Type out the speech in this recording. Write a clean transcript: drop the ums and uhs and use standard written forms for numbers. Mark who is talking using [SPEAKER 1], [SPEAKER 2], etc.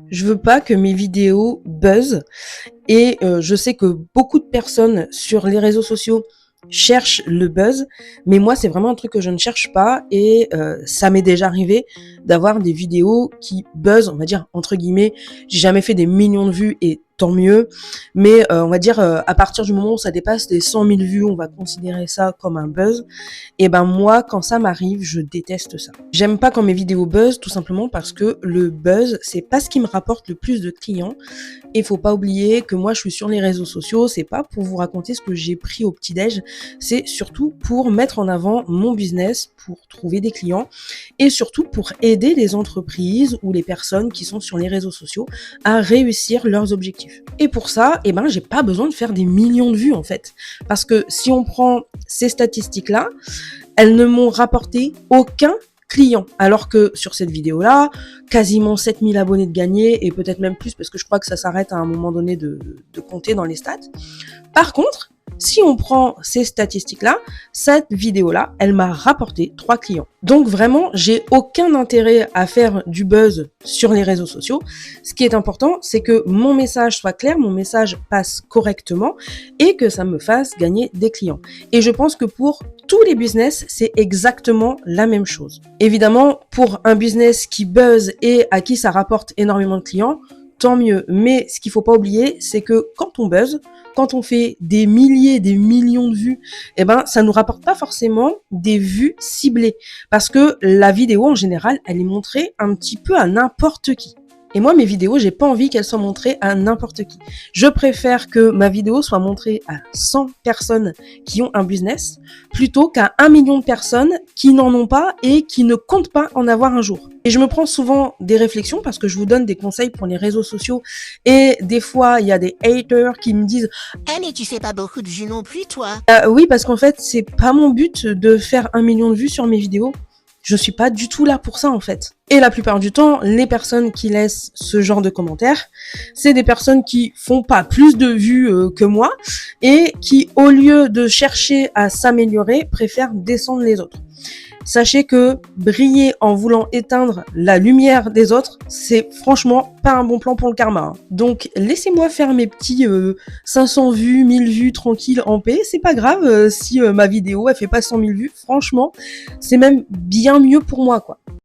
[SPEAKER 1] Je veux pas que mes vidéos buzzent et je sais que beaucoup de personnes sur les réseaux sociaux cherchent le buzz, mais moi c'est vraiment un truc que je ne cherche pas et ça m'est déjà arrivé d'avoir des vidéos qui buzzent, on va dire entre guillemets. J'ai jamais fait des millions de vues et tant mieux, mais on va dire à partir du moment où ça dépasse les 100 000 vues, on va considérer ça comme un buzz. Et ben moi, quand ça m'arrive, je déteste ça. J'aime pas quand mes vidéos buzz, tout simplement parce que le buzz, c'est pas ce qui me rapporte le plus de clients. Et faut pas oublier que moi, je suis sur les réseaux sociaux, c'est pas pour vous raconter ce que j'ai pris au petit-déj, c'est surtout pour mettre en avant mon business, pour trouver des clients et surtout pour aider les entreprises ou les personnes qui sont sur les réseaux sociaux à réussir leurs objectifs. Et pour ça, eh ben, j'ai pas besoin de faire des millions de vues en fait. Parce que si on prend ces statistiques-là, elles ne m'ont rapporté aucun client. Alors que sur cette vidéo-là, quasiment 7000 abonnés de gagnés, et peut-être même plus, parce que je crois que ça s'arrête à un moment donné de compter dans les stats. Par contre, si on prend ces statistiques-là, cette vidéo-là, elle m'a rapporté 3 clients. Donc vraiment, j'ai aucun intérêt à faire du buzz sur les réseaux sociaux. Ce qui est important, c'est que mon message soit clair, mon message passe correctement et que ça me fasse gagner des clients. Et je pense que pour tous les business, c'est exactement la même chose. Évidemment, pour un business qui buzz et à qui ça rapporte énormément de clients, tant mieux. Mais ce qu'il faut pas oublier, c'est que quand on buzz, quand on fait des milliers, des millions de vues, eh ben, ça nous rapporte pas forcément des vues ciblées. Parce que la vidéo, en général, elle est montrée un petit peu à n'importe qui. Et moi, mes vidéos, j'ai pas envie qu'elles soient montrées à n'importe qui. Je préfère que ma vidéo soit montrée à 100 personnes qui ont un business plutôt qu'à 1 million de personnes qui n'en ont pas et qui ne comptent pas en avoir un jour. Et je me prends souvent des réflexions parce que je vous donne des conseils pour les réseaux sociaux et des fois, il y a des haters qui me disent
[SPEAKER 2] Eh mais tu fais pas beaucoup de vues non plus, toi.
[SPEAKER 1] oui, parce qu'en fait, c'est pas mon but de faire 1 million de vues sur mes vidéos. Je suis pas du tout là pour ça, en fait. Et la plupart du temps, les personnes qui laissent ce genre de commentaires, c'est des personnes qui font pas plus de vues que moi et qui, au lieu de chercher à s'améliorer, préfèrent descendre les autres. Sachez que briller en voulant éteindre la lumière des autres, c'est franchement pas un bon plan pour le karma. Donc laissez-moi faire mes petits 500 vues, 1000 vues tranquilles en paix. C'est pas grave si ma vidéo elle fait pas 100 000 vues. Franchement, c'est même bien mieux pour moi quoi.